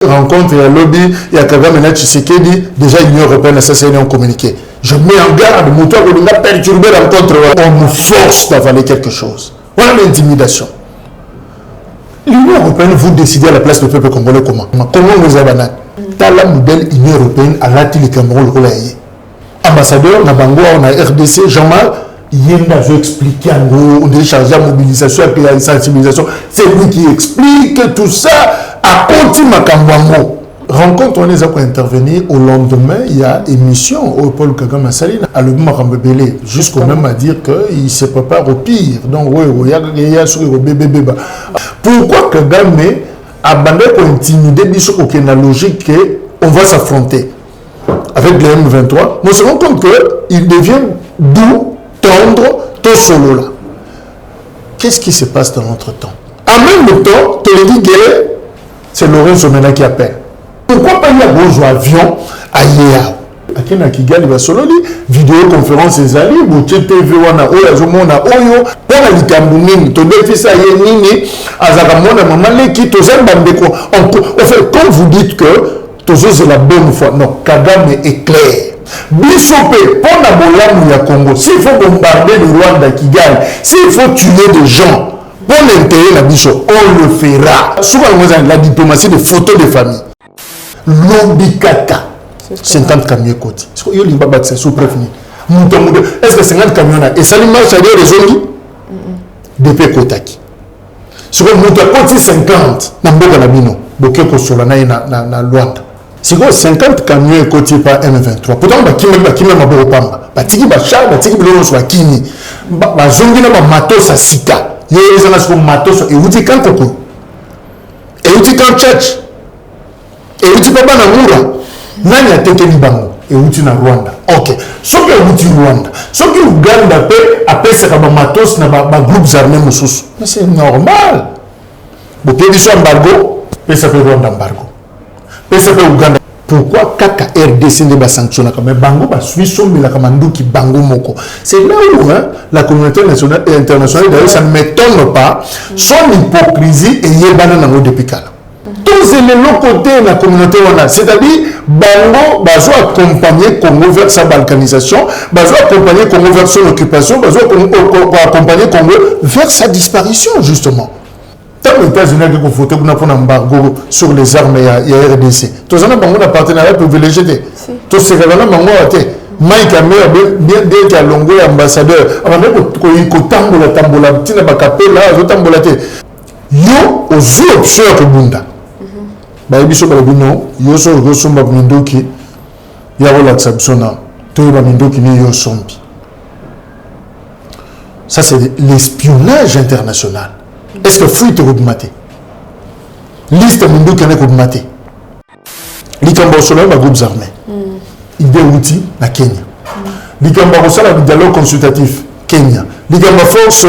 Rencontre, il y a lobby, il y a Kagame et Tshisekedi, déjà l'Union européenne, ça c'est un communiqué. Je mets en garde, mon toit, on a perturbé la rencontre, on nous force d'avaler quelque chose. Voilà l'intimidation. L'Union européenne, vous décidez à la place du peuple congolais comment? Comment vous avez dans la nouvelle Union européenne, à l'Ati, le Cameroun, ambassadeur, Nabango, on a RDC, Jean-Marc, il a expliqué en gros, on a chargé la mobilisation et la sensibilisation. C'est lui qui explique tout ça à Kontima Kambwango. Rencontre, on les a pour intervenir. Au lendemain, il y a émission au Paul Kagame Saline, à le Marambébélé, jusqu'au même à dire qu'il se prépare au pire. Donc, oui, il y a sur le bébé. Pourquoi Kagame a bandé pour intimider Bissot aucune logique qu'on va s'affronter avec le M23? On se rend compte qu'il devient doux, tendre, tout solo là. Qu'est-ce qui se passe dans notre temps? En même temps, Télégué, c'est Lorenzo Mena qui appelle. Pourquoi pas il y a beau avion à Yéa? À Kena Kigali, il va solo li, vidéoconférence les alliés, Bouché TV, Wana, Oya, Zomona, Oyo, Pona Likambounini, Tobé Fissa Yenini, Azagamona, Mamale, qui, Tozan Bambeko. En fait, quand vous dites que Tozo c'est la bonne foi, non, Kagame est clair. Bissopé, pour la Bolam ya Congo, s'il faut bombarder le Rwanda Kigali, s'il faut tuer des gens, pour l'intérêt la Bissot, on le fera. Souvent, la diplomatie de photos de famille. Lobikaka, 50 camions côté. C'est sous-préfini. Est-ce que 50 camions là? Et ça lui marche à dire les zones depuis Kotaki. Si vous avez 50, Namboka Nabino, Bokeko Solana na Luanda. Si vous avez 50 camions côté par M23, pourtant, qui même à Boropamba, Batiki Bachar, Batiki Bilo soit Kini, Bazongi na Matos à Sika, Yézana sur Matos, et vous dites quand Koko, et vous dites quand Tchatch, et vous dites pas Namura, Nani a tête Libango, et vous dites na Rwanda. Ok, ce que vous dites Rwanda, ce que Ouganda paie, après c'est comme Matos, na groupes armés Moussous. Mais c'est normal. Vous pouvez dire embargo, et ça fait Rwanda embargo. Et ça fait Ouganda. Pourquoi Kaka RDC ne va sanctionner comme Bango, Suisse, la Kamanduki, Bango Moko? C'est là où la communauté nationale et internationale, d'ailleurs, ça ne m'étonne pas, son hypocrisie et Yébana Nango depuis Kala. Tous les autres côtés de la communauté, c'est-à-dire, Bango va accompagner Congo vers sa balkanisation, va accompagner Congo vers son occupation, va accompagner Congo vers sa disparition, justement. Tant les États-Unis ont voté pour un embargo sur les armes et la RDC. Tous les gens ont un partenariat privilégié. Tous ces gens ont Mike Amir, bien qu'il y a longo ambassadeur, avant de tambola, tina bakapela, tambola te. Yo, aux options que Bunda. Bah, il y a non, yo so resomba mindoki, ya rola tsabsona, to ba mindoki ni yo sombi. Ça c'est l'espionnage international. Est-ce que fruit est augmenté? Liste de qui est augmenté. L'Ikambosola, les groupes armés. Il y a des outils à Kenya. L'Ikambosola, le dialogue consultatif, Kenya. L'Ikambo force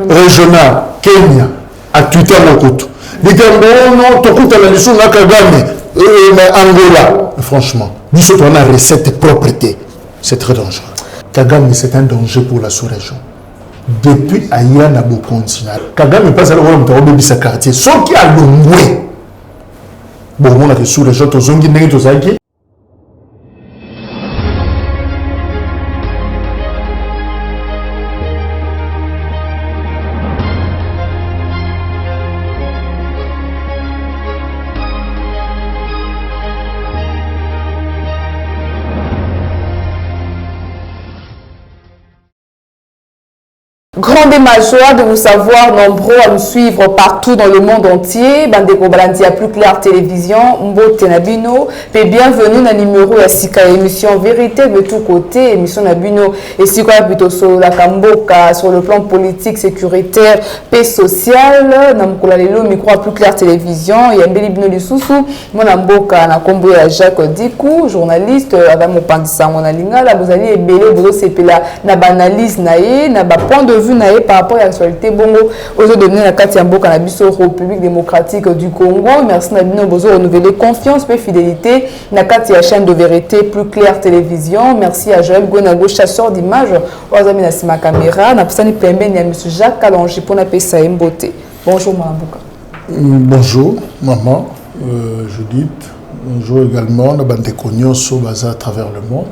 régionale, Kenya. À Twitter, Mokoto. L'Ikambo, non, Tokuta, la mission, Nakagame, Angola. Franchement, nous sommes dans la recette propreté. C'est très dangereux. Kagame, c'est un danger pour la sous-région. Depuis Aïra Nabokontina, Kagame passe à la rôle de sa quartier. Ce qui a le moins. Bon, on a des sous-régions, tous les gens qui sont Grande ma joie de vous savoir nombreux à nous suivre partout dans le monde entier. Bandeko Balandi à Plus Clair Télévision, Mbote Nabino. Et bienvenue dans le numéro de Sika émission Vérité de tous côtés. Émission Nabino et Sika plutôt sur la Kamboka, sur le plan politique, sécuritaire, paix sociale. Namkola Lelo, micro à Plus Clair Télévision. Et Mbeli Bino Lisusu, mon Mboka, na Kombo à Jacques Dikou, journaliste, avec mon pandissa, mon alingala. Vous allez ébélé, vous c'est là, na banalise naïe, na ba point de vue par rapport à l'actualité bongo aux données la carte Mboka na biso République démocratique du Congo. Merci Nabino Bozo renouveler confiance et fidélité na carte la chaîne de Vérité Plus Clair Télévision. Merci à Joël Gonago chasseur d'images aux amis na sima caméra na pisani pembe ni à monsieur Jacques Kalonji pour na pesa Mbote. Bonjour Mboka. Bonjour maman. Judith, on joue également dans des cognos à travers le monde.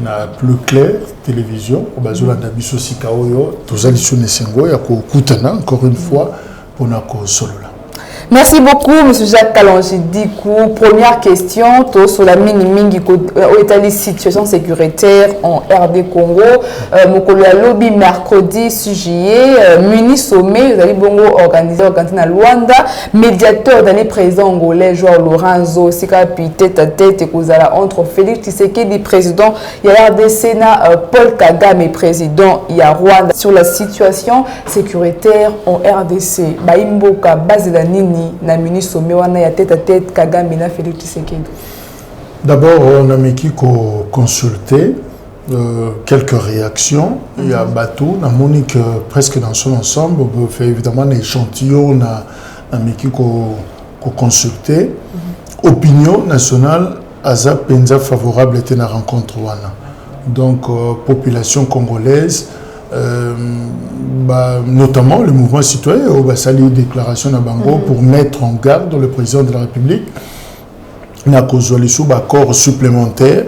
Na plus clair télévision au bazula na biso sikaoyo tozali sur nesengo ya ko kutana encore une fois pour na ko solola. Merci beaucoup, M. Jacques Kalonji Dikou. Première question, sur la mini-mingi où est la situation sécuritaire en RD Congo. Mokolo ya lobby mercredi 6 juillet, muni sommet, vous allez bongo organisé à Luanda, médiateur dans les présidents angolais, Joao Lorenzo, Sika puis tête à tête et entre Félix Tshisekedi, président, il y a RDC, Paul Kagame, président, il y a Rwanda, sur la situation sécuritaire en RDC. Baimboka, Bazilanini, na ministre Mewana ya tête à tête Kagame na Félix Tshisekedi. D'abord, on a mis qui consulter quelques réactions. Il y a Batou, na Monique presque dans son ensemble. On peut faire évidemment un échantillon, on a mis qui consulter. Opinion nationale, Aza Penza favorable était la rencontre wana. Donc, population congolaise. Notamment le mouvement citoyen au Bassali déclaration à Bango pour mettre en garde le président de la République na kozwali sous accord supplémentaire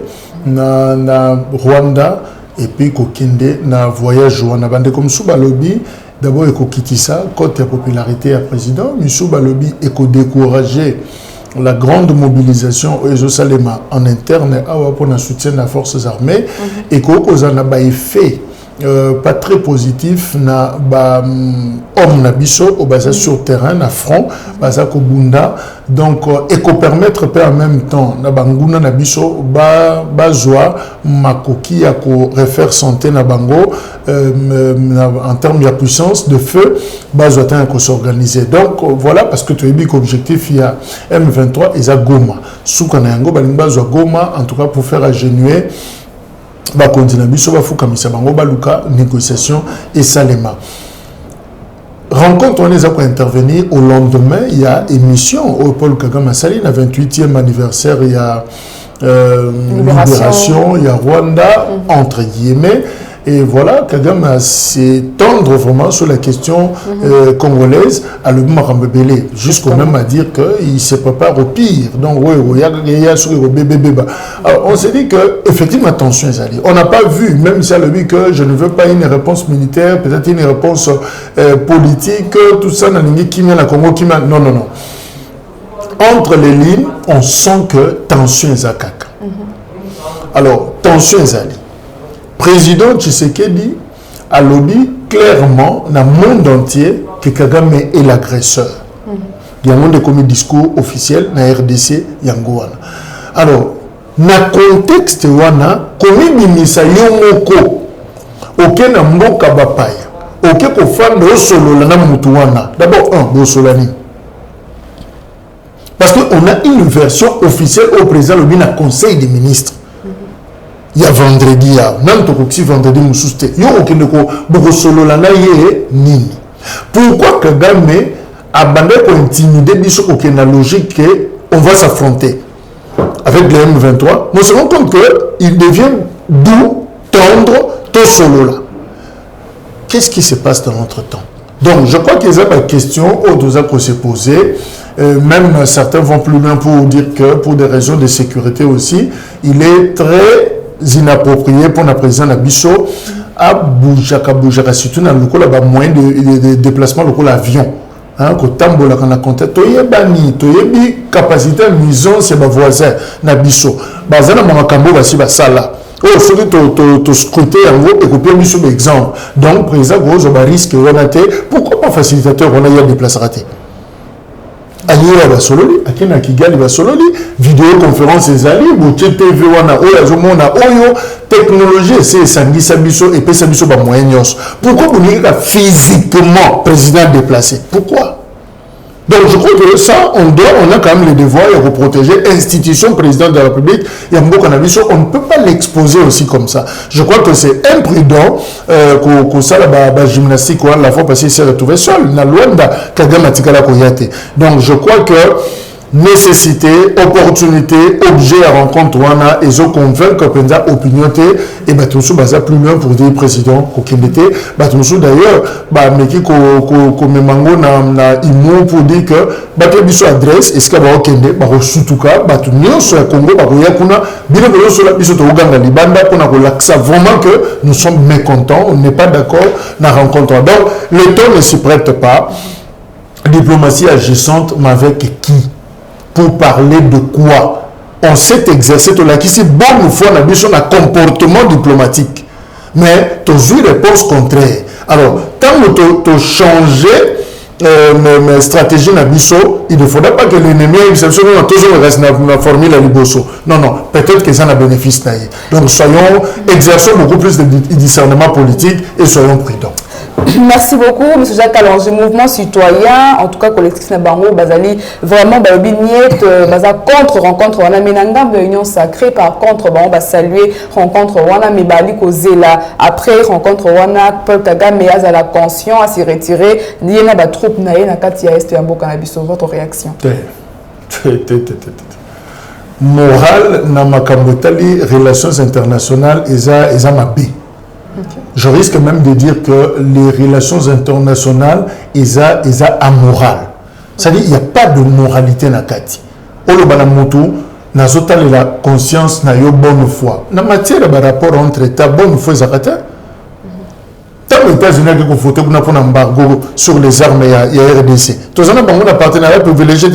na Rwanda et puis kokinde na voyage wana bande comme sous lobby d'abord ekokitisa côté popularité à président mais sous lobby eko décourager la grande mobilisation aux Salema en interne pour un soutien des forces armées et qu'au ba effet pas très positif na ba homme na biso au basa sur terrain na front basa ko bunda donc et ko permettre en même temps na banguna na biso ba joie makoki ya ko refaire santé na bango en termes de puissance de feu ba joie ta ko s'organiser donc voilà parce que tu as dit qu'objectif il y a M23 et za Goma soukana yango balinga joie Goma en tout cas pour faire atténuer ba continue biso ba fukamisa bango baluka négociation et salema rencontre on les a pour intervenir au lendemain il y a émission au Paul Kagame Sali la 28e anniversaire il y a libération il y a Rwanda entre guillemets et voilà Kagame s'est tendre vraiment sur la question congolaise à le Marambebele jusqu'au même à dire qu'il se prépare au pire donc on s'est dit que effectivement attention on n'a pas vu même si elle a dit que je ne veux pas une réponse militaire peut-être une réponse politique tout ça non entre les lignes on sent que tension est à caca alors tension est à l'île président Tshisekedi a lobby clairement dans le monde entier que Kagame est l'agresseur. Il y a un monde discours officiel dans la RDC Yangoana. Alors, dans le contexte wana, comme bimisa yomoko, aucun mboka bapaya, aucun kofanda osolo na mutu wana. D'abord bosolani. Parce qu'on a une version officielle au président lobby dans le Conseil des ministres. Il y a vendredi, même si vendredi, il y a beaucoup solo nini. Pourquoi Kagame a bandé pour intimider Biso la logique qu'on va s'affronter avec le M23? On se rend compte qu'il devient doux, tendre, tout solo là. Qu'est-ce qui se passe dans notre temps? Donc, je crois qu'il y a des questions qu'on s'est posées. Même certains vont plus loin pour dire que pour des raisons de sécurité aussi, il est très inapproprié pour la présidente Nabiso à Boujaka, surtout dans le moyen de déplacement, le avion. Quand tambola quand on a compté, toyebani, capacité de mission, c'est ma voisin Nabiso. Bazana mamakambo basi basala. Oh, faut que tu scruter en gros et copier mission exemple. Donc président gros on risque on a été. Pourquoi pas facilitateur on a eu des places ratées? Ailleurs va sololi, akena Kigali va sololi, vidéoconférence ezali, boche TV wana oyo azomona oyo technologie c'est sangisa biso et pesa biso ba moyens. Pourquoi vous n'êtes pas physiquement président déplacé? Pourquoi? Donc je crois que ça, on a quand même le devoir de protéger l'institution président de la République. Il y a beaucoup d'analyses, on ne peut pas l'exposer aussi comme ça. Je crois que c'est imprudent que ça, la gymnastique, la fois passée, s'est retrouvé seul. Na Luanda, Kagame Atikala Koyate. Donc je crois que nécessité, opportunité, objet à rencontre, ils ont convaincre que la opinion et tout ça plus loin pour dire président Kokindete, d'ailleurs, meki ko memango na imo pour dire que biso adresse est-ce que ba okende ba sutuka tout nyonso ya Congo ba koya kuna bino biso la biso to Uganda libanda pour na ça vraiment que nous sommes mécontents, on n'est pas d'accord na rencontre. Donc le temps ne s'y prête pas. Diplomatie agissante, mais avec qui? Pour parler de quoi? On s'est exercé tout là qui c'est bonne fois on a besoin d'un comportement diplomatique, mais tu as une réponse contraire. Alors quand tu as changé mes stratégies na biso, il ne faudra pas que l'ennemi exceptionnellement toujours reste dans la formule à liboso. Non, peut-être que ça a bénéfice. Donc soyons, exerçons beaucoup plus de discernement politique et soyons prudents. Merci beaucoup, M. Jacques Alonge. Mouvement citoyen, en tout cas collectif Nabango, Bazali, vraiment, Baza contre rencontre, on a Menangam de Union Sacrée, par contre, on va saluer rencontre, on a Mibali Kozela, après rencontre, on a Paul Kagame, à la conscience, à s'y retirer, il y a des troupes, il y a Katia Est, Yambo Cannabis, votre réaction? Morale, Namakambotali, relations internationales, Eza Mabi. Je risque même de dire que les relations internationales, ils sont amorales. C'est-à-dire qu'il n'y a pas de moralité dans Kati. Olo banamutu, na zotale la conscience na yo bonne foi. Na matière de rapport entre États, bonne foi zakata. Tant les États-Unis qui ont voté pour un embargo sur les armes et la RDC. Tous les gens ont un partenariat privilégié.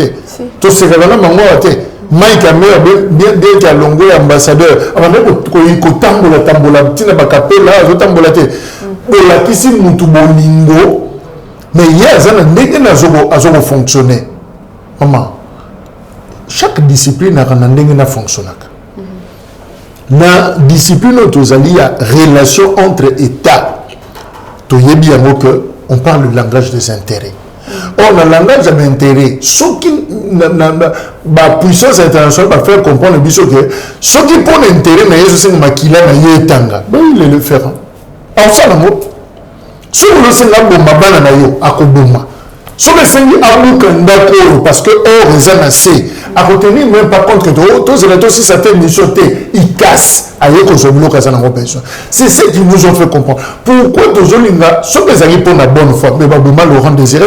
Tous ces gens ont Mike Amir bien qu'il a longué ambassadeur avant que tambola tina bakapela azotambola te ola kisi mutu bolingo mais hier ça ndenge nazo fonctionner maman chaque discipline a ndenge na fonctionnaka na discipline tozali ya relation entre états toyebi yango que on parle le langage des intérêts. Or, dans le langage d'intérêt, ceux qui la puissance internationale va faire comprendre que ceux qui prennent intérêt, c'est makila na yetanga. Il le fera. Enfin, ceux qui sont là pour mabana na yo akoboma. Ceux qui sont là parce que or ils en assez. À retenir même par contre que tous les si certaines missions ils cassent. C'est ce qui nous ont fait comprendre. Pourquoi tous les gens, ceux qui sont pour la bonne foi, mais pas le rang désiré,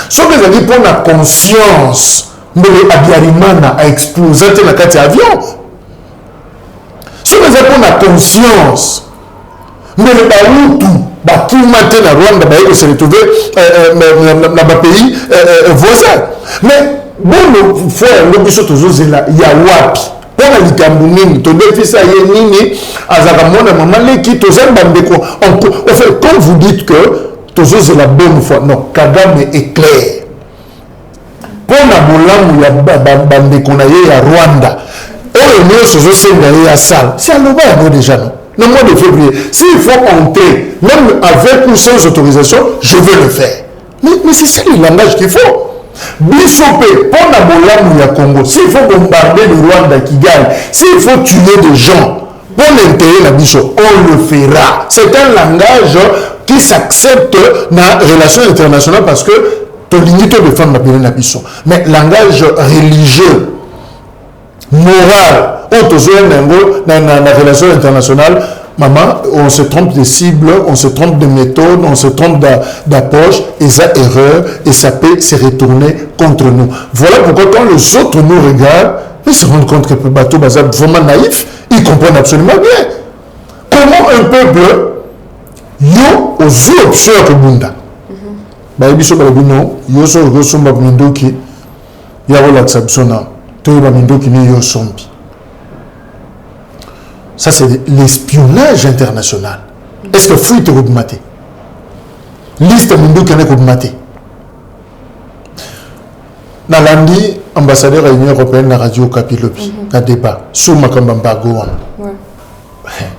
ceux qui sont pour la conscience, mais l'Abiyarimana a explosé dans la carte avion. Ceux qui sont pour la conscience, mais le Baoutou, qui matin à Rwanda, qui se retrouvé dans le pays voisin. Mais bon, frère, le bichot toujours là, il y a wapi. Pour la Likambounine, tu devais faire nini, Azagamona, maman, qui te zèle bandeko. En fait, quand vous dites que toujours c'est la bonne foi, non, Kagame est clair. Pour la boulamu, ya bandeko na ye à Rwanda, et le mieux, c'est à salle. C'est à l'ouvert déjà, non? Le mois de février. S'il faut entrer, même avec ou sans autorisation, je vais le faire. Mais c'est ça le langage qu'il faut. Bissopé, pour la Bolamu ya Congo, s'il faut bombarder le Rwanda qui gagne, s'il faut tuer des gens, pour l'intérêt la Bissop, on le fera. C'est un langage qui s'accepte dans la relation internationale parce que tu as l'unité de femmes la Bissop. Mais langage religieux, moral, dans la relation internationale, maman, on se trompe de cible, on se trompe de méthode, on se trompe d'approche, et ça erreur, et ça peut se retourner contre nous. Voilà pourquoi quand les autres nous regardent, ils se rendent compte que le bateau est vraiment naïf, ils comprennent absolument bien. Comment un peuple, yo, aux options que Bunda. Baïbiso Balabino, yo so Rosomba Mindoki, Yarola Tsabsona, Toyoba Mindoki ni yo sombi. Ça, c'est l'espionnage international. Est-ce que fouille te maté? Liste Mindoki qui est maté. Dans lundi, ambassadeur de l'Union européenne de la radio Kapilopi, un débat sur Makambambago.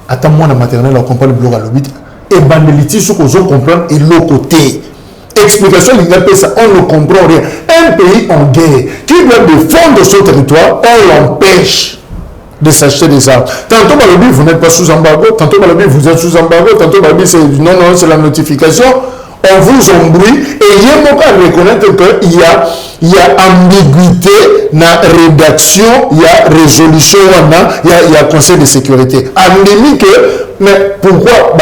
Attends-moi, la maternelle, on comprend le blog à l'obit. Et bandeliti, ce qu'on comprend, et l'autre côté. Explication, il appelle ça, on ne comprend rien. Un pays en guerre qui doit défendre son territoire, on l'empêche de s'acheter des armes. Tantôt, vous n'êtes pas sous embargo, tantôt, vous êtes sous embargo, tantôt, c'est non, c'est la notification. on vous embrouille, et il y a reconnaître qu'il y a ambiguïté dans la rédaction, il y a résolution, il y a conseil de sécurité. Ambiguïté que, mais pourquoi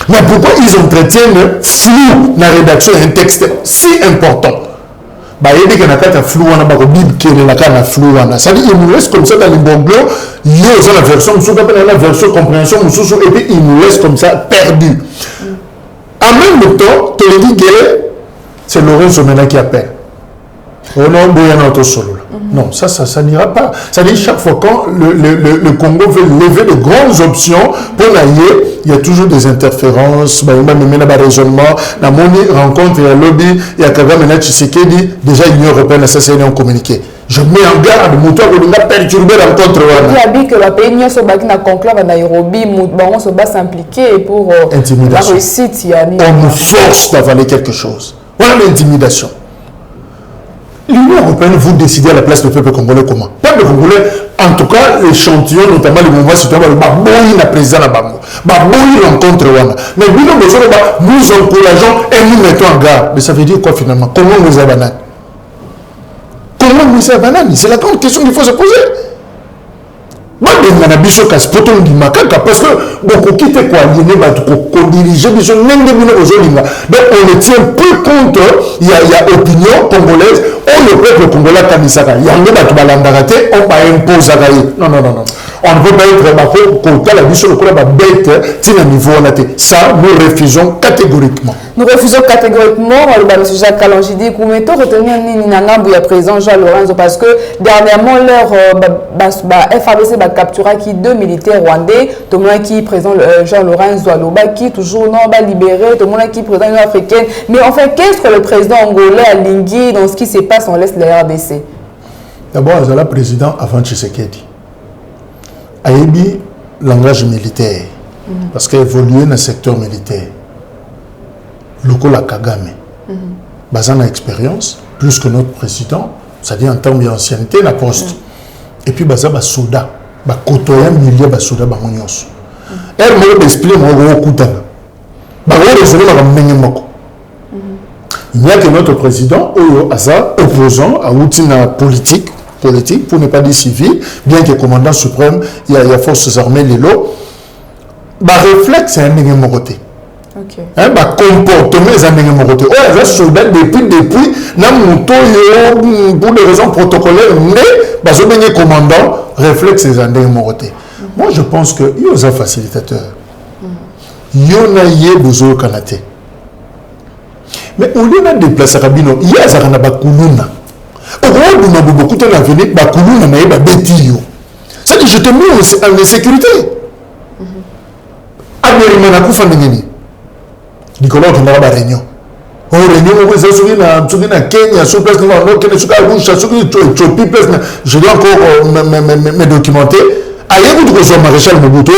mais pourquoi ils entretiennent flou dans la rédaction d'un texte si important? Il y a un flou, il y a un flou. Ça dit, il nous laisse comme ça dans les bongos, il y a la version, la version compréhension, et puis il nous laisse comme ça perdu. En même temps, tu le dis que c'est Lorenzo Mena qui appelle. Oh non, non, ça n'ira pas. Ça dit chaque fois quand le Congo veut lever de grandes options pour l'aller, il y a toujours des interférences, il y a des raisonnements. Dans mon rencontre, il y a lobby, il y a Kagame Mena Tshisekedi, déjà l'Union européenne, ça c'est un communiqué. Je mets en garde, on va perturber la rencontre. Il dit que la pays n'a pas conclave à Nairobi, on va s'impliquer pour la réussite. On nous force d'avaler quelque chose. Voilà l'intimidation. L'Union européenne, vous décidez à la place du peuple congolais comment? Pas le Congolais, en tout cas, l'échantillon, notamment le mouvement citoyen, le président de Bango, rencontre. Mais nous encourageons et nous mettons en garde. Mais ça veut dire quoi finalement? Comment nous avons? Comment nous avons? C'est la grande question qu'il faut se poser. Parce que beaucoup qui te coaliné, diriger, donc on ne tient plus compte, il y a opinion congolaise, le peuple congolais kanisaka, il y a un peu on va imposer. Non. On ne peut pas être contre la vision de la bête, c'est un niveau ça, nous refusons catégoriquement. Nous refusons catégoriquement, M. Jacques Kalangidi, Koumeto, retenir Ninanambou, il président Jean Lorenzo, parce que dernièrement, leur FABC a capturé deux militaires rwandais, tout le monde qui présente Jean Lorenzo Aloba, qui toujours non libéré, tout le monde qui présente l'Union africaine. Mais enfin, qu'est-ce que le président angolais a lingué dans ce qui se passe, on laisse la RDC? D'abord, il y a le président avant Tshisekedi. Aïbi, langage militaire, parce qu'il évolue dans le secteur militaire. Lokola Kagame, basé en expérience, plus que notre président, c'est-à-dire en termes d'ancienneté, la poste. Et puis, basé en soda, kotoya milieu de soda, bamonyos. Elle m'a expliqué, moi, il n'y a que notre président, opposant à l'outil politique, pour ne pas dire civil, bien que commandant suprême, il y a forces armées, les lots, réflexe, c'est un côté. Comportement, c'est un côté. Les soldats, depuis, pour des raisons protocolaires, mais, les commandants, réflexe, c'est un côté. Moi, je pense qu'il y a un facilitateur. Il y a besoin de Kanaté. Mais au lieu de déplacer Rabino, il y a un Bakuluna. Au moins, beaucoup de l'avenir, Bakuluna n'a pas bêtise. C'est-à-dire, je te mets en insécurité. Américain, Koufa Mengeni. Nicolas, tu n'as pas de réunion. Au réunion, vous êtes sur Kenya, sur place, je dois encore me documenter. Allez-vous de rejoindre Maréchal Mobutu,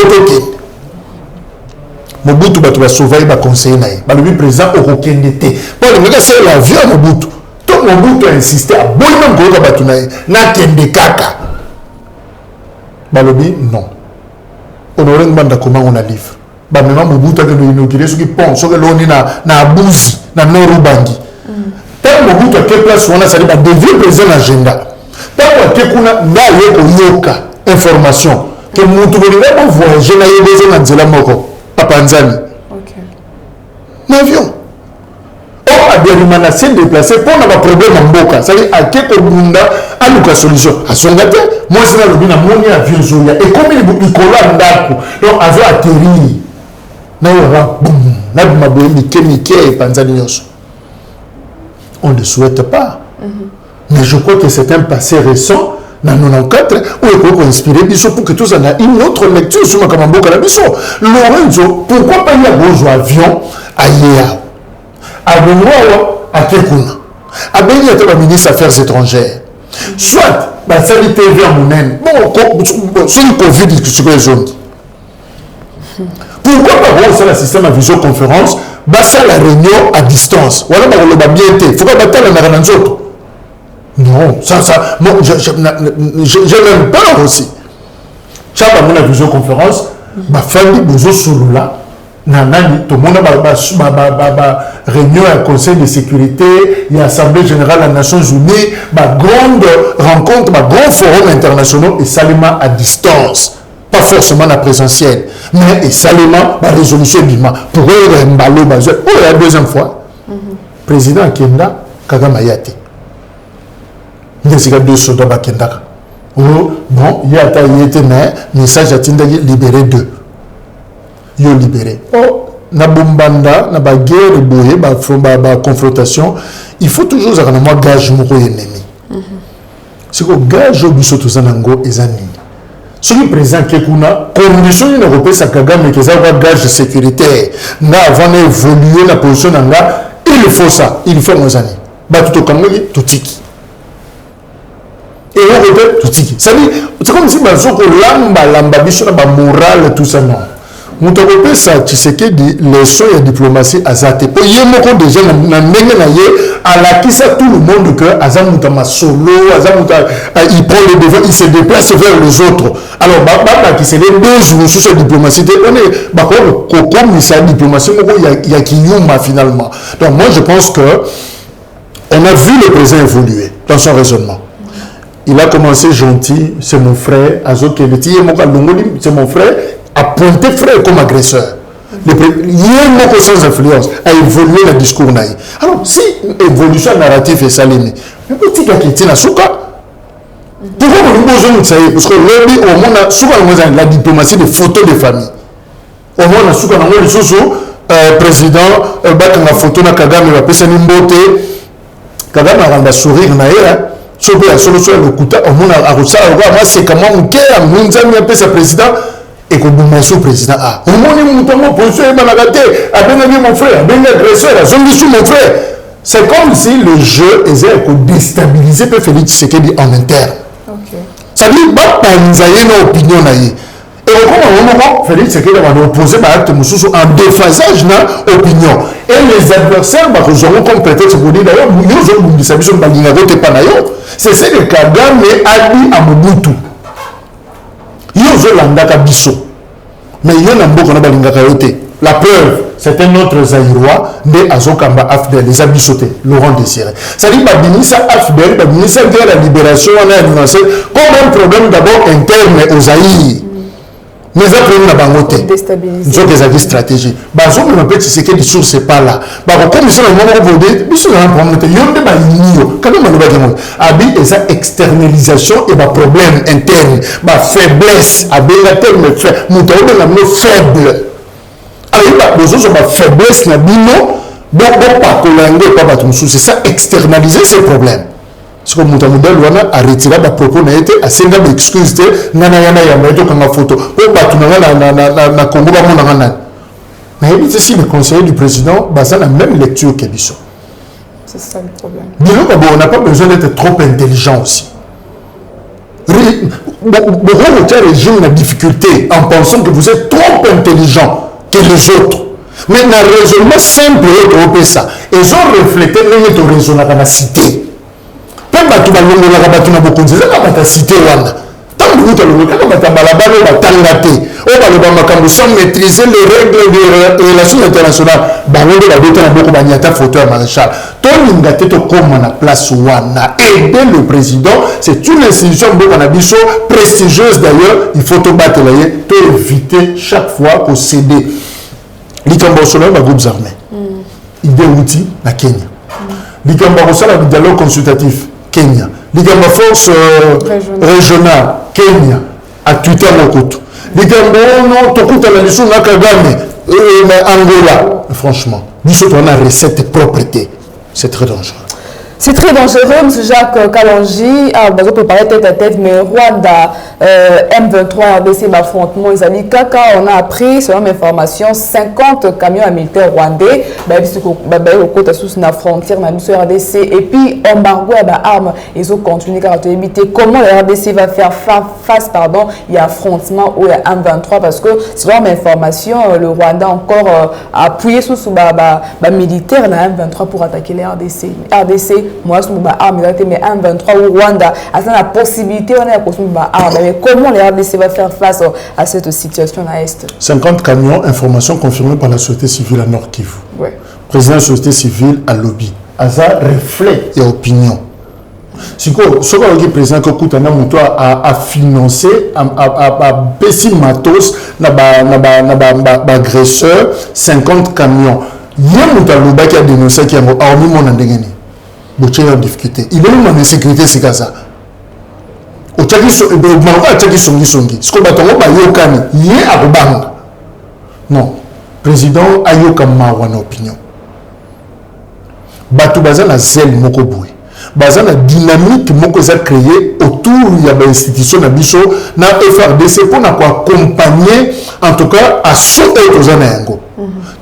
Mobutu va sauver, va conseiller. Le président au Kende. Pour le gars, c'est l'avion Mobutu. Tout Mobutu a insisté à Boyman Goga Batunaï, na Kende Kaka. Balobi, non. Honoré Mbanda, comment on a livre. Maintenant, Mobutu a inauguré ce qui pense, ce que l'on est na Abouzi, na Norubangi. Tant Mobutu a quelle place on a, ça dit, devient président l'agenda. Tant que kuna na yoko yoka information que Mobutu va voyager na yébézé na Nzela Moko. Papanzani. L'avion. Or, à Biarimana s'est déplacé pour avoir un problème en Boka. Ça veut dire à quel bunda à nous la solution. À son gâteau, moi, c'est là le bien à mon avion Zoya. Et comme il est Nicolas Ndako, donc avion atterri. On ne souhaite pas. Mais je crois que c'est un passé récent. Dans 94, où il faut inspirer Bissot pour que tous en aient une autre lecture sur ma camambo Calabiso. Lorenzo, pourquoi pas y avoir un avion à Yéa, à Benoît, à Kekuna, à Béni, à ministre des Affaires étrangères. Soit, ça lui TV en Mounen, bon, sur le Covid, sur les zones. Pourquoi pas avoir un système à visioconférence, ça la réunion à distance. Voilà, on va bien été. Il faut pas battre la Narananzoto. Non, moi, j'ai même peur aussi. Ça, dans mon visioconférence, ma famille, besoin sur là, Nanani, tout le monde a réunion à Conseil de sécurité, il y a Assemblée générale des Nations Unies, grande rencontre, grand forum international et seulement à distance. Pas forcément la présentielle, mais et seulement la résolution bima. Pour eux, il y a la deuxième fois. Président Kenda, Kagame Ayate. Il y a deux soldats à Kenda. Bon, il y a un message à Tinda libéré deux. Yo libéré. Oh, na bombanda, na ba guerre boye, ba confrontation, il faut toujours avoir un gage moko ennemi. C'est que gage au biso to zanango ezani. Si le président Kekuna, condition une européenne sa Kagame que ça va gage sécuritaire, na avant d'évoluer la position nanga, il faut ça, il faut nos années. Ba tout au Kameli, tout tiki. Et on répète tout tiki. C'est comme si bazoko lamba biso na ba morale tout ça non. Moutagopé ça, tu sais que les leçons de diplomatie à Zate. Pour y avoir déjà à la qui ça tout le monde que Azamoutama solo, il prend les devants, il se déplace vers les autres. Alors, qui c'est les deux jours sur la diplomatie, on est, comme ça, diplomatie, il y a qui yuma finalement. Donc, moi, je pense que on a vu le président évoluer dans son raisonnement. Il a commencé gentil, c'est mon frère, c'est mon frère. A pointé frère comme agresseur. Il y a sans influence à évoluer le discours. Alors, si l'évolution narrative est saline, mais petit gars qui tient à souka, pourquoi nous besoin de ça? Parce que l'objet au monde a souvent la diplomatie des photos de famille. Au monde a souvent le sous président, la photo de Kagame, la personne imbote, Kagame a rendu sourire naïra. Sobe la solution le kuta, au monde a reçu moi c'est comment on a munzami un peu sa président. Et que le président a. Au moins, mon position est malade. Mon frère, agresseur, mon frère. C'est comme si le jeu était déstabilisé par Félix Tshisekedi en interne. Ça veut dire qu'il y a une opinion. Et au moment, Félix Tshisekedi va opposer en déphasage de l'opinion. Et les adversaires auront complété ce qu'on dit d'ailleurs. C'est ce que Kagame a dit à Mobutu. Mais il y a un peu de la preuve, c'est un autre Zaïrois, de Azokamba Afdel, les Abissoté, Laurent Désiré. Ça dit que Afdel, la libération, on a annoncé comme un problème d'abord interne aux Zaïre. Mais après, on a bangoté. Ils ont des stratégies. Ils ont un c'est que les sources, c'est pas là. Comme ils sont au moment où vous dites, ils sont un problème. Ils ont des bagnoles. Quand on a dit, ils ont externalisation et problème interne. Faiblesse. La terme faible. Nous avons faible. Alors, ils ont une faiblesse. C'est ça, externaliser ces problèmes. Ce que Moutamouda Luana a retiré la propos n'a été à Senga d'excuse de Nanayana Yamaito comme la photo. Pour na Congo Bamonana. Mais ici, le conseiller du président base la même lecture que Bissot. C'est ça le problème. Disons on n'a pas besoin d'être trop intelligent aussi. Beaucoup de régime a difficulté en pensant que vous êtes trop intelligent que les autres. Mais dans le raisonnement simple, ça. Ils ont reflété notre raisonnement dans la cité. Tu vas la cité tant que vous sans maîtriser les règles des relations internationales la photo à maréchal place aider le président c'est une institution prestigieuse d'ailleurs il faut te battre éviter chaque fois qu'on cède les groupes armés il y a des outils à Kenya les dialogue consultatif Kenya. Ligamba force régionale, Kenya, à Twitter Mokoto. Ligamba non, Tokuta la mission na Kagame, Angola. Franchement, nous on a recette propreté. C'est très dangereux. C'est très dangereux, M. Jacques Kalonji a préparé tête à tête, mais Rwanda, M23, RDC, l'affrontement, ils ont dit Kaka, on a appris, selon mes informations, 50 camions militaires rwandais, au côté sous la frontière, dans la RDC, et puis embargo à l'arme, ils ont continué à éviter comment la RDC va faire face, il y a affrontement où il y a M23, parce que selon mes informations, le Rwanda a encore appuyé sous militaire, la M23 pour attaquer la RDC. moi je me bats mais M23 ou Rwanda a la possibilité on a la possibilité mais comment les RDC va faire face à cette situation à est 50 camions, information confirmée par la société civile à Nord Kivu. Ouais. Président de la société civile à lobby. Asa reflet et opinion. Si le président Kokutana a financé, a baissé matos, agresseur, 50 camions. Il y a un qui a dénoncé qui a mis mon endengeni. Il est en difficulté. Il est en insécurité, c'est comme ça. Au Tchaki Songi. Ce qu'on va te dire, il y a un non. Président Ayoka Mawana opinion. Batu bazana zel moko boy. Bazana dynamique moko za créé autour de l'institution na biso na FRDC pour accompagner en tout cas à sauter aux anango.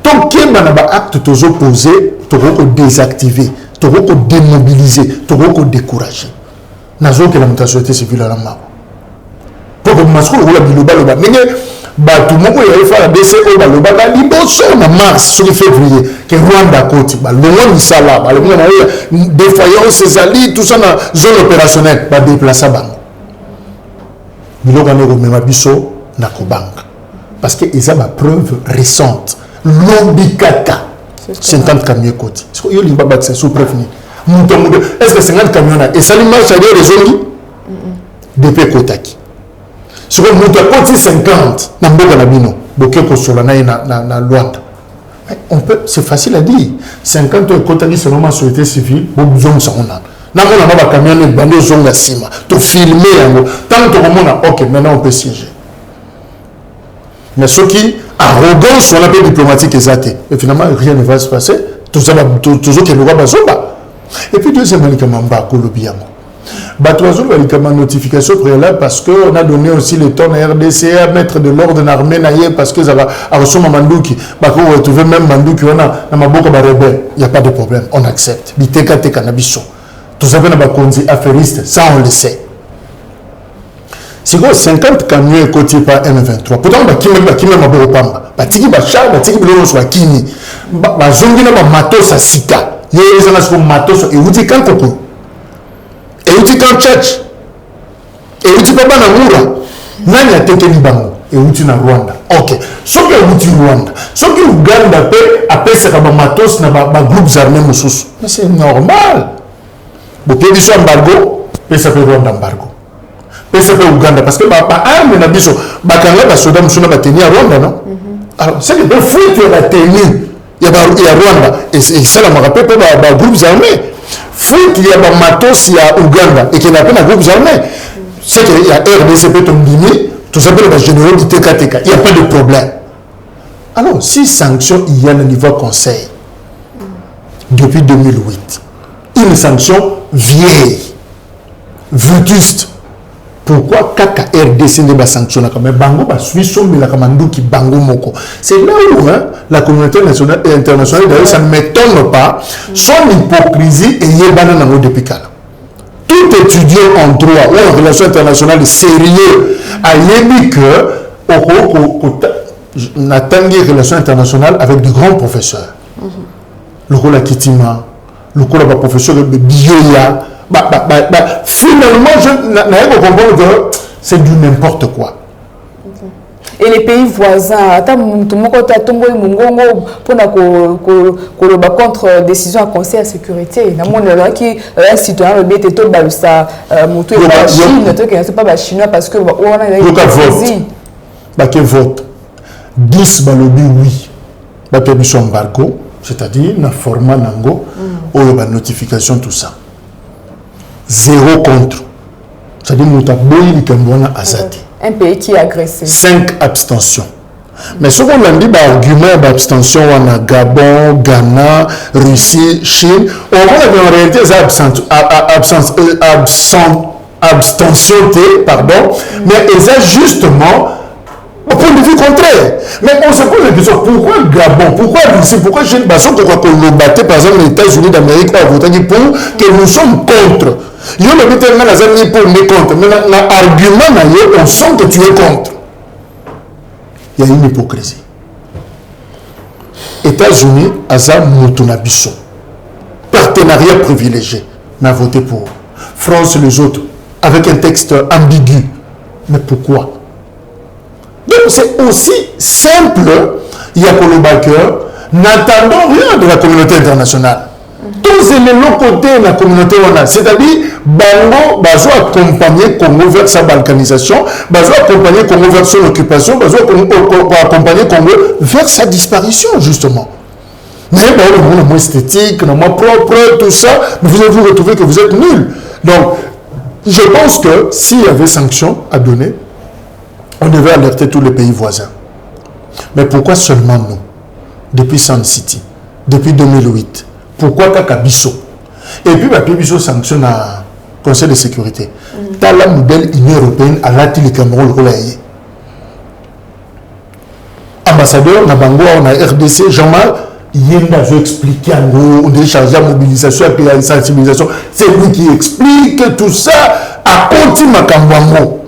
Donc qui na ba acte tozo poser, toko désactiver, toko démobiliser, toko décourager. Nazo que la société civile à la main. Pour que masco la biloba loba. Batu moko ya FRDC o baloba ba liboso na mars sur février que Rwanda koti ba longo misala ba longo na défaillance ezali tout ça na zone opérationnelle ba déplacer bango biloko na komema biso na kobanga parce que ils ont ma preuve récente l'obikaka 50 camions koti est-ce que yo limba ba sous prévenu muto est-ce que 50 camions na et ça lui marche à des raisons depuis kotaki. Si vous avez 50 dans le Bino, na Luanda. C'est facile à dire. 50 côtés selon la société civile, vous besoin de ça. Nous avons un camion de bande zone la cima. Tu filmer tant que on ok, maintenant on peut siéger. Mais ceux qui arrogants sont un peu diplomatiques exactés. Et finalement rien ne va se passer. Tout ça toujours qui nous va basoba. Et puis deuxièmement, il y a un Kolobiamo. Batoazou va une notification préalable parce qu'on a donné aussi le temps à RDC à mettre de l'ordre en armée parce que ça va reçu Mandouki. Bako va retrouver même Mandouki on a Maboko rebelle. Il n'y a pas de problème, on accepte. Biteka te cannabis. Tout ça va conduire affairiste, ça on le sait. Si vous 50 camions côté par M23, pourtant qui même Maboko Pamba. Batiki Bachar, Batiki Bilo soit Kini. Bazongi na matos à Sika. Il y a des matos et vous dites quand Koko. Et où tu quand Tchèche et où tu peux pas Namura nani a teke Libango et où tu na Rwanda ok ce que où tu Rwanda ce que Uganda peut appeler ça comme matos na ba groupes armés mususu mais c'est normal bon puis ça embargo puis ça peut Rwanda embargo puis ça peut Uganda parce que ba arme na biso ba kanga ba soda musuna ba tenir Rwanda non alors c'est que le fruit tu va tenir il y a Rwanda et ça me rappelle pas ba groupes armés. Foot, il y a un matos, il y a Ouganda et qui n'a pas de groupes armés. C'est qu'il y a RDC, Pétombini, tout ça, il y a généraux du TKTK. Il n'y a pas de problème. Alors, si sanction, il y a le niveau conseil, depuis 2008, une sanction vieille, vétuste. Pourquoi Kaka RDC ne va sanctionner comme Bango, Suisse, mais la Kamandou qui Bango Moko. C'est là où la communauté nationale et internationale, d'ailleurs, ça ne m'étonne pas, son hypocrisie et Yébana Nango depuis Kala. Tout étudiant en droit ou en relations internationales sérieux a dit que on attend des relations internationales avec de grands professeurs. Le Kola Kitima, le Kola professeur de Bioya. Finalement, je n'ai pas compris que c'est du n'importe quoi. Et les pays voisins, pour contre décision à conseil à sécurité. Un citoyen le bête tout ça, Chine, c'est pas chinois parce que on a des vote. 10 balobi oui. Batebiso embargo, c'est-à-dire na format nango, ou la notification tout ça. 0 contre. C'est-à-dire que nous un pays qui est agressé. 5 abstentions. Mais ce qu'on a dit, l'argument d'abstention, on a Gabon, Ghana, Russie, Chine. On voit en réalité abstention, pardon, mais ils justement au point de vue contraire. Mais on se pose la question, pourquoi Gabon, pourquoi Russie, pourquoi Chine, pourquoi Colombie, par exemple les États-Unis d'Amérique, pour que nous sommes contre. Il y a le but pour les contre, mais l'argument, on sent que tu es contre. Il y a une hypocrisie. États-Unis, Azam Moutonabiso. Partenariat privilégié. mais a voté pour. France, les autres, avec un texte ambigu. Mais pourquoi? Donc c'est aussi simple, il y a Kolobaker, n'attendons rien de la communauté internationale. Tous les éléments côté de la communauté, c'est-à-dire, Bango, Bazo accompagner Congo vers sa balkanisation, Bazo accompagner Congo vers son occupation, Bazo accompagner Congo vers sa disparition, justement. Mais le monde esthétique, le monde propre, tout ça, vous allez vous retrouver que vous êtes nuls. Donc, je pense que s'il y avait sanctions à donner, on devait alerter tous les pays voisins. Mais pourquoi seulement nous? Depuis Sun City, depuis 2008. Pourquoi Kakabiso? Et puis, Biso sanctionne à Conseil de sécurité. Dans la modèle Union européenne, à l'Atli Cameroun, ambassadeur, Nabango, on a RDC, Jean-Marc, il a expliqué en gros, on est chargé à mobilisation et la sensibilisation. C'est lui qui explique tout ça à Kontima Kambango.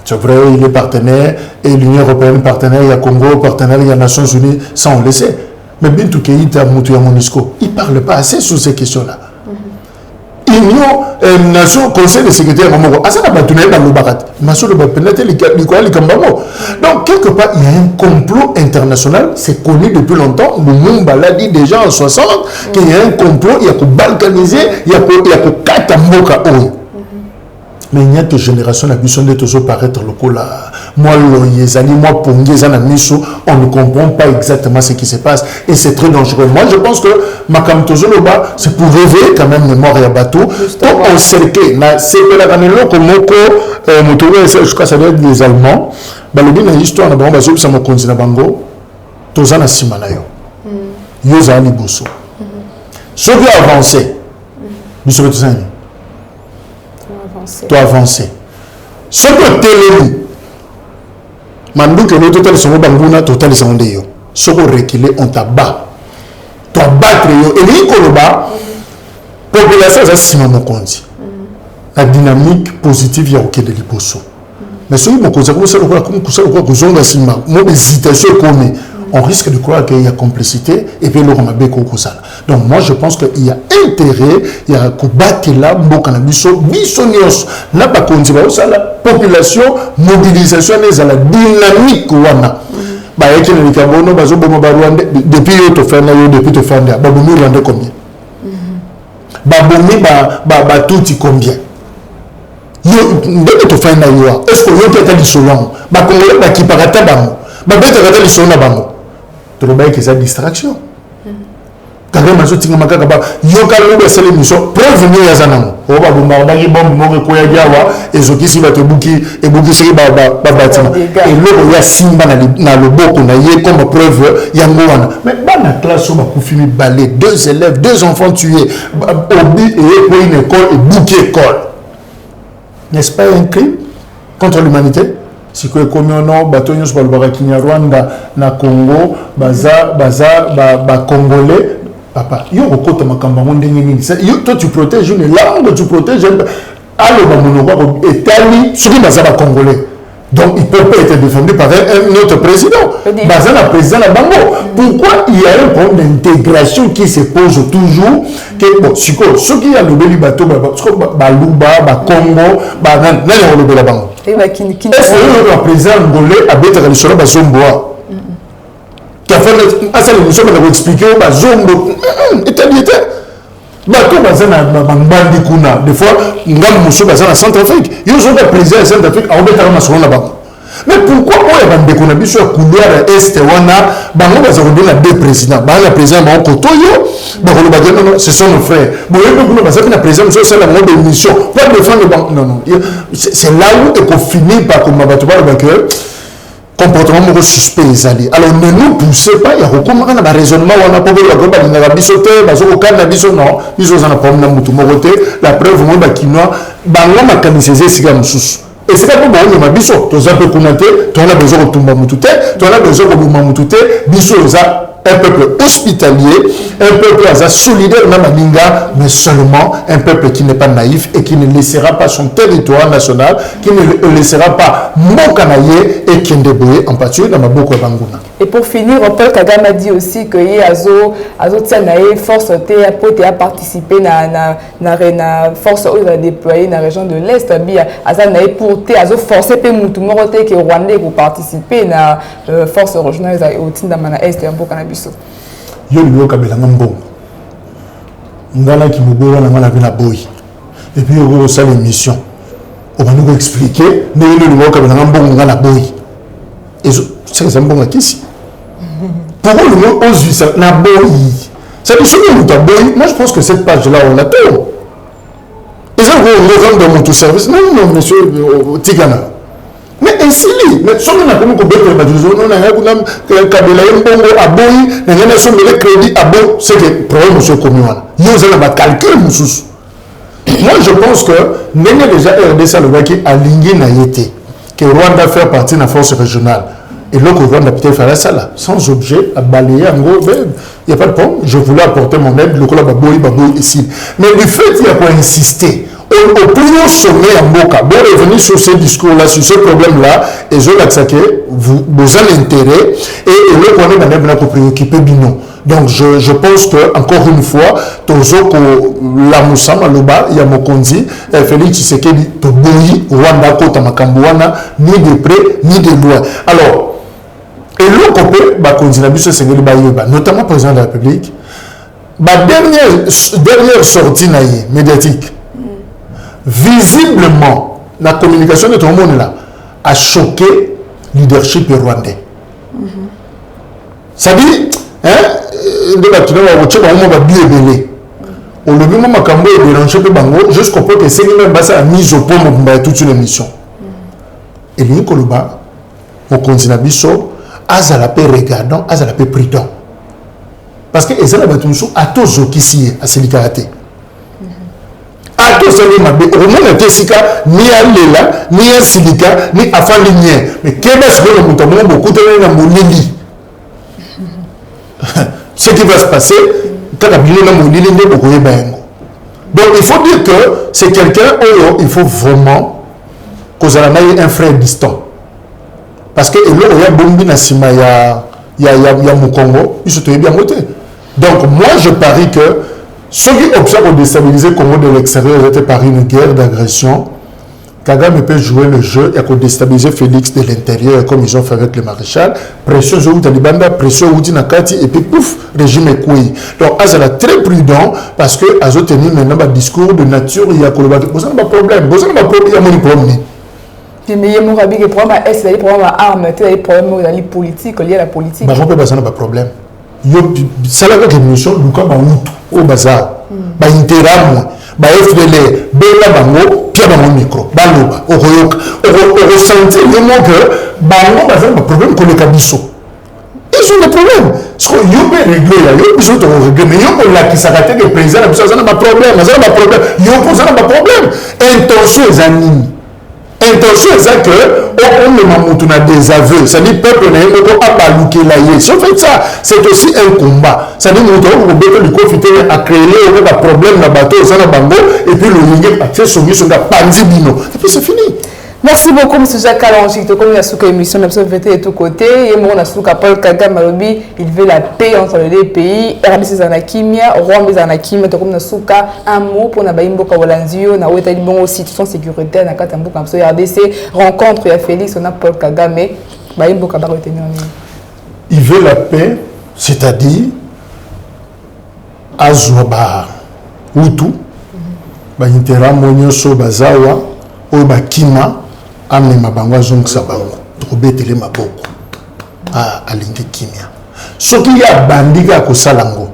C'est vrai, il est partenaire, et l'Union européenne partenaire, il y a Congo partenaire, il y a Nations Unies, ça on le sait. Mais Bintou Keïta, Moutou Monisco, il ne parle pas assez sur ces questions-là. Union, Nation, Conseil de sécurité, donc quelque part il y a un complot international, c'est connu depuis longtemps. Le monde l'a dit déjà en 60 qu'il y a un complot, il y a que balkaniser, il y a que Katamoka. Mais il y a que génération a besoin de toujours paraître le là. Moi, moi, on ne comprend pas exactement ce qui se passe et c'est très dangereux. Moi, je pense que Makam Tozoloba, c'est pour réveiller quand même mémoire et bateau. Pour encercler, c'est la canelo comme Moko, je crois que ça doit être les Allemands. Le bien dans l'histoire, on a besoin de ça, mon continent Bango, Tozana Simanayo, Yosa Liboso. Ce qui a avancé, nous sommes tous amis. Tu avancer. Ce que Télémi, Mandou que nous total sommes banguna total sommes de yo. Ce que reculer on t'abat. Tu abattre yo. Et les Koloba, population ça c'est mon compte. La dynamique positive il y a aucun de liposo. Mais ce qui me cause comme ça le quoi que zonga sima, mon hésitation comme on risque de croire qu'il y a complicité et puis le ramabé ça. Donc moi je pense qu'il y a intérêt, il y a combattre là, bisonios, n'a pas continué ça la population, mobilisation à la dynamique wana. Bah et que le Cameroun bazo bomo barwande depuis to faire na yo depuis to faire na babomi rwande combien? Babomi ba touti combien? Yo ndeko to faire na yo. Est-ce que yo peut-être du solon? Ba congolais ba ki parata bango. Ba beta kata du solon bango. Que c'est distraction. Quand même, je suis en train de dire que c'est l'émission. Prévenir les gens. On va vous demander bon, mon recours et ce qui va te bouquer et bouquer ce qui va bâtiment. Et là, il y a Simba dans le beau qu'on a comme preuve. Il y a Moana. Mais dans la classe, on va finir balai 2 élèves, 2 enfants tués, Obi et pour une école et bouquer école. N'est-ce pas un crime contre l'humanité? Si que comme on bateau nous parle Barakinya Rwanda na Congo baza congolais papa yo okota makamba monde nini toi tu protèges une langue tu protèges allo ba monoko etali soki baza ba congolais donc il peut pas être défendu par un autre président baza la président na bango. Pourquoi il y a un problème d'intégration qui se pose toujours que bon siko soki ya lobeli bateau ba luba ba Congo ba na lobela bango. Est-ce que le président angolais a bien le solo Bazomboa qui a fait l'émission pour expliquer au Bazombo établi bateau bazana bandi kuna des fois ngam muso bazana Centrafrique yo zo le président de Centrafrique a obéta na solo na bango. Mais pourquoi on a bandi kuna biso couloir est wana bango bazana donner 2 présidents ba la président ba kotoyo ba ko ba non ce sont nos frères bon yo kuna bazana na président c'est la mode émission pas défendre bango non c'est là où il faut finir par comme bateau ba que comportement mon suspect les alliés. Alors ne nous poussez pas, il y a comment on a un raisonnement on a pas besoin de la na bisoté bazo au calme biso non biso za na pas na mutu mokote la preuve moi ba kinois bango makaniseze sika mususu et c'est pas pour moi ma biso to za pe kunate to na besoin de tumba mutute to na besoin de buma mutute biso za un peuple hospitalier, un peuple solidaire, mais seulement un peuple qui n'est pas naïf et qui ne laissera pas son territoire national, qui ne laissera pas mon canaillé et qui est débrouillé en pâture dans ma boucle Bangouna. Et pour finir, Paul Kagame a dit aussi que Azo Tianae force a participé à la force déployée dans la région de l'Est. Azanae pour Azo forcer pe mutu morote que Rwanda pour participer à la force régionale au Tindamana Est et en Bokanabiso. Yo liyo kabela ngambo. Ngala ki mugoro na ngala bina boy. Et puis on ça l'émission. On va nous expliquer mais le liyo kabela ngambo ngala boy. Et c'est un bon ici. Pour le moment, on se dit ça, la boy. Ça dit, moi je pense que cette page-là, on la tourne. Et ça, on rentre dans mon tout service. Non, monsieur Tigana. Mais ainsi, mais si on a comme on a Kabila à boy, on a son crédit à boy, c'est que le problème, monsieur Komiwana. Nous avons calcul, monsieur. Moi je pense que, nous avons déjà RDC qui a aligné Naïté. Que Rwanda fait partie de la force régionale. Et là, le Rwanda peut faire ça là, sans objet, à balayer, en gros, il n'y a pas de problème. Je voulais apporter mon aide, le Kola Baboui ici. Mais le fait qu'il y a pas insister, au plus haut sommet à Moka, bon, revenir sur ce discours-là, sur ce problème-là, et je l'ai vous avez intérêt, et le qu'on est maintenant pour préoccuper Bino. Donc, je pense que, encore une fois, Tozoko, la Moussama, Loba, Yamokonzi, Félix Tshisekedi, Toboyi, Rwanda, Kota Makambouana, ni de près, ni de loin. Alors, et le côté, notamment le président de la République, dernière sortie médiatique, visiblement, la communication de tout le monde là, a choqué le leadership rwandais. Ça dit, on le dit, Makambo est dérangé par Bango, jusqu'au point que c'est lui-même a mis au point toute une émission. Et lui, Koloba, on continue à biso, azala pe regardant, azala pe prudent. Parce que ezala batumso atozo kisi a selikate. Atozo le mabe, au moins la tesika ni alela, ni asilika, ni afali nye. Mais keba se le mutamo beaucoup de na molili. Ce qui va se passer quand la bilé na molili ne beaucoup yebango. Donc il faut dire que c'est quelqu'un où il faut vraiment qu'ozala un frère distant. Parce que il y a bombi na sima ya Mukongo, il se trouve bien voté. Donc moi je parie que ceux qui observent au déstabiliser le Congo de l'extérieur étaient par une guerre d'agression. Kagame peut jouer le jeu et qu'on déstabiliser Félix de l'intérieur comme ils ont fait avec le maréchal. Pression sur Talibanda, pression ou Nakati et puis pouf, régime est couillé. Donc Azala très prudent parce que Azo tenu maintenant un discours de nature il y a Kolobaki. Vous avez un problème, vous avez un problème, il y a mon problème. Mais il y a un problème à est, il y a un problème à armes, il y a un problème politique, lié à la politique. Bah, on peut pas ça, pas de problème. Ça là avec l'émission, Luka Baoutou, au bazar, bah Interam, bah FDL, Bella Bango, qui a mon micro, Baloba, au ressenti le mot que Bango a un problème qu'on les cabisso. Ils ont des problèmes. Ce qu'on peut régler là, ils ont des régler, mais ils ont la qui s'arrête de président, ça n'a pas de problème, ça n'a pas de problème, ils ont pas de problème. Intention les amis. Intention c'est que on a des aveux, c'est-à-dire peuple n'a pas balouqué là. Si on fait ça, c'est aussi un combat. C'est-à-dire qu'on a profiter à créer un problème dans le bateau, ça bango et puis le ring a fait son mission pandibino. Et puis c'est fini. Merci beaucoup, M. Jacques Alongi. Comme il y a une émission de tous côtés, et moi, on a Paul Kagame, il veut la paix entre les deux pays. RDC Zanakimia, Rwanda Zanakimia, comme un mot pour Nabaimbo Kawalanzio, na Ouetali bon situation sécuritaire, na Katambo Kamso RDC, rencontre, il y a Félix, on a Paul Kagame, Baimbo Kabaro retenir. Il veut la paix, c'est-à-dire Azouba, Hutu, Baintera, Monyoso, Bazawa, Obakima, amema bango azongisa bango tokobetele maboko alingi kimia soki ya bandika kosala ngo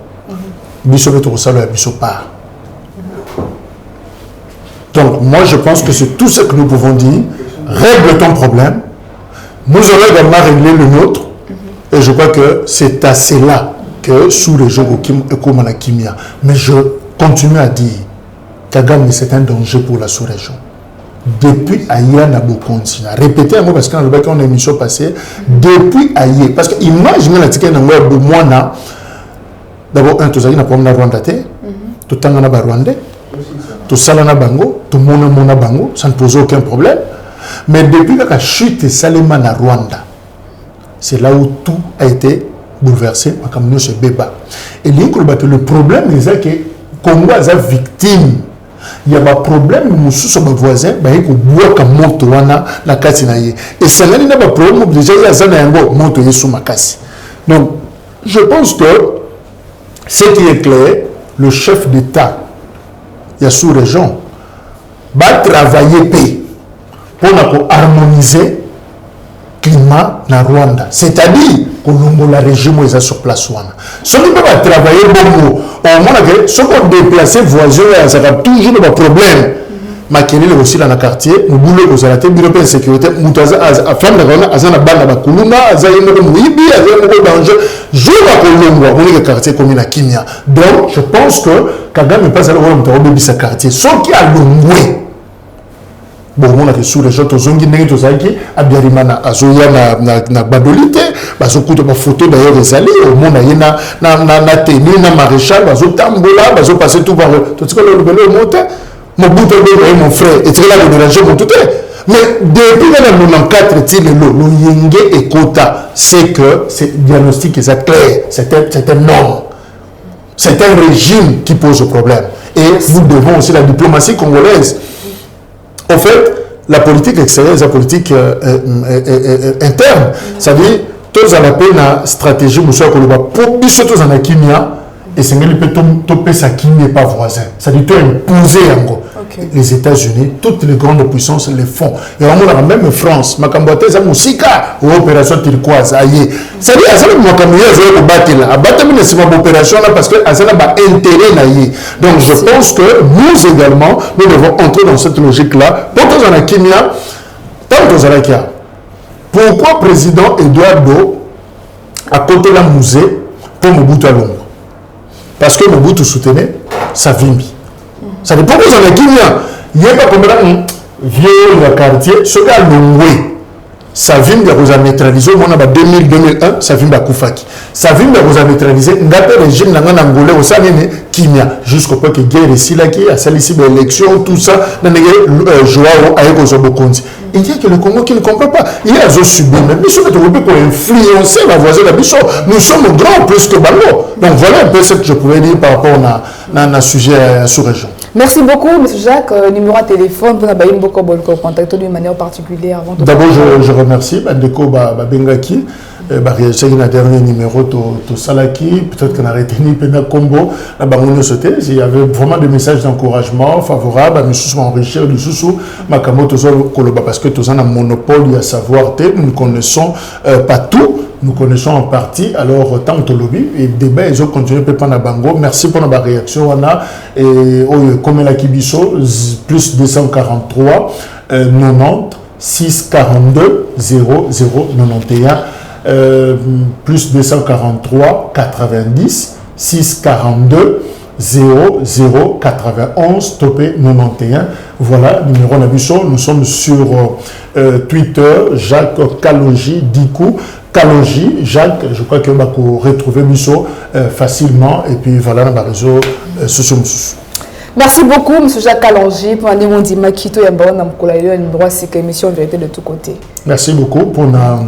biso pe tokosala ya biso part. Donc moi je pense que c'est tout ce que nous pouvons dire. Règle ton problème, nous allons également régler le nôtre, et je crois que c'est à cela que sous le jeu comme la kimia. Mais je continue à dire Kagame c'est un danger pour la sous-région. Depuis Aïe, on a beaucoup continué. Répétez un mot parce qu'on a une émission passée. Depuis Aïe, parce que imaginez la ticket de moi, d'abord, un, tout ça, il n'a pas de Rwanda, tout le temps, on a Rwanda, tout ça, on a Bango, tout le monde a Bango, ça ne pose aucun problème. Mais depuis que la chute est Salema na Rwanda, c'est là où tout a été bouleversé. Et le problème, c'est que Congo est victime. Il y a un problème, nous sommes voisins, il y a un moto na kasi na ye. Et ça n'a pas de problème, déjà il y a un moto sous ma kasi. Donc, je pense que ce qui est clair, le chef d'État, il y a sous-région, va travailler pour harmoniser le climat na Rwanda. C'est-à-dire que la régime est sur place. Ce qui peut travailler beaucoup, au moins que ce qu'on déplace voisins, ça va toujours des problèmes. Makenele aussi dans le quartier, nous voulons que la bureau de sécurité, nous avons femme de Rwanda, nous avons bande de Kuluna, nous avons Mouibi, nous avons danger. Je vois que le quartier comme une Kimia. Donc, je pense que Kagame n'est pas allé voir le quartier. Ce qui a l'ongoué. Bon, on a des sous-régions, Tozongi, Tozaki, Abiyarimana, Azoya, na Badolite, Bazokuta, ma photo d'ailleurs des allées, au monde, na Téné, na Maréchal, Bazotambola, Bazopasser tout par le. Tout ce que le monte, mon bout de mon frère, et très là de mélanger mon tout. Mais depuis 1994, le Yenge et Kota, c'est que c'est diagnostic est clair, c'est un homme. C'est un régime qui pose le problème. Et nous devons aussi la diplomatie congolaise. En fait, la politique extérieure est la politique interne. C'est-à-dire, tous à la peine la stratégie, nous sommes pour bis tous en Akimia, et c'est que peut topper sa qui n'est pas voisin. C'est-à-dire, tu imposer encore. Les États-Unis, toutes les grandes puissances le font. Et on a même France, Makambote, c'est Moussika, ou opération turquoise, aïe. C'est-à-dire, ça veut dire battre là. Abattre c'est une opération là parce que ça n'a pas intérêt naïe. Donc je pense que nous également, nous devons entrer dans cette logique-là. Pour tous en Akimia, tant que Zalakia, pourquoi président Eduardo a côté la musée pour Mobutu à Londres? Parce que Mobutu soutenait Savimbi. Ça dépend de la Guinée. Il n'y a pas comme vieux le quartier, ce qui a loué. Savimbi a neutralisé, on a 2000-2001, Savimbi a Koufaki. Savimbi a neutralisé, il y a un régime angolais au sein de Kimia, jusqu'au point que guerre ici, là, qui a sali l'élection, tout ça, dans les Joao Aïko Zobokonzi. Il y a que le Congo qui ne comprend pas. Il y a des subi, mais nous sommes pour influencer la voisine de Bissau. Nous sommes grands plus que Bango. Donc voilà un peu ce que je pouvais dire par rapport à sujet sous-région. Merci beaucoup, M. Jacques. Numéro de téléphone, vous avez beaucoup de contacts d'une manière particulière. D'abord, je remercie Bandeko Bengaki. C'est le dernier numéro de Salaki. Peut-être qu'on a retenu Pena Combo. Il y avait vraiment des messages d'encouragement favorables à nous enrichir du sous Makamoto Koloba parce que tous on a un monopole, il y a savoir, nous connaissons pas tout. Nous connaissons en partie, alors tant que lobby et débat, ils ont continué à parler Bango. Merci pour la réaction. On a comme la Kibiso, plus 243 90 642 0091 plus 243 90 642 0091 topé 91. Voilà, numéro Nabusso. Nous sommes sur Twitter, Jacques Kalonji Dikou. Kalonji, Jacques, je crois que vous retrouver Musso facilement. Et puis voilà, dans le réseau social. Merci beaucoup, M. Jacques Kalonji, pour aller mon Dimakito et Mbon Namkoulaïo, une droit c'est émission vérité de tous côtés. Merci beaucoup pour la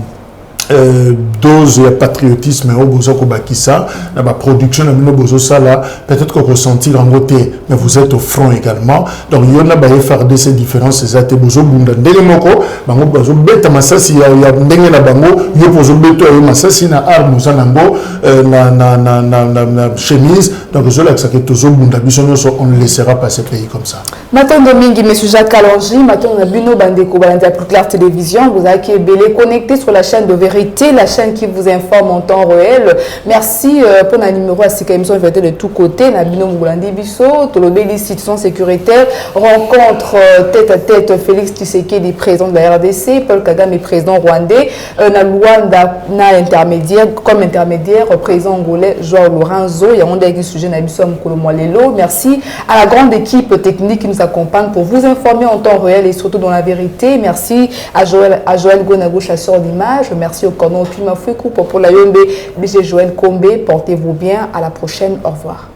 dose de patriotisme au besoin Kobakissa, la production de nos ça là, peut-être qu'on ressentit en côté, mais vous êtes au front également. Donc il y en a des farder ces différences, ces athées besoin bunda ndelemoko, bango besoin beta masasi ya ndenge na bango, yo besoin beta yo masasi na arme zanango na chemise. Donc je là que ça que tous bunda biso on ne laissera pas ce pays comme ça. Maintenant Domingue, M. Jacques Kalonji, maintenant on a Bino Bandeko Balanda pour Claire Télévision, vous avez qui est belé connecté sur la chaîne de Vérité, la chaîne qui vous informe en temps réel. Merci pour le numéro à Sika émission Vérité de tous côtés. Nabino Moulandi Bisso, Tolobé institution sécuritaire, rencontre tête à tête Félix Tshisekedi, président de la RDC, Paul Kagame, président rwandais, na Luanda, na intermédiaire, comme intermédiaire, président angolais Joao Lorenzo. Il y a un des sujets Nabisso Mkolomoalelo. Merci à la grande équipe technique qui nous accompagne pour vous informer en temps réel et surtout dans la vérité. Merci à Joël Gonago, chasseur d'images. Merci au Cornon Pima Fouikou pour la Yombe, M. Joël Kombe. Portez-vous bien. À la prochaine. Au revoir.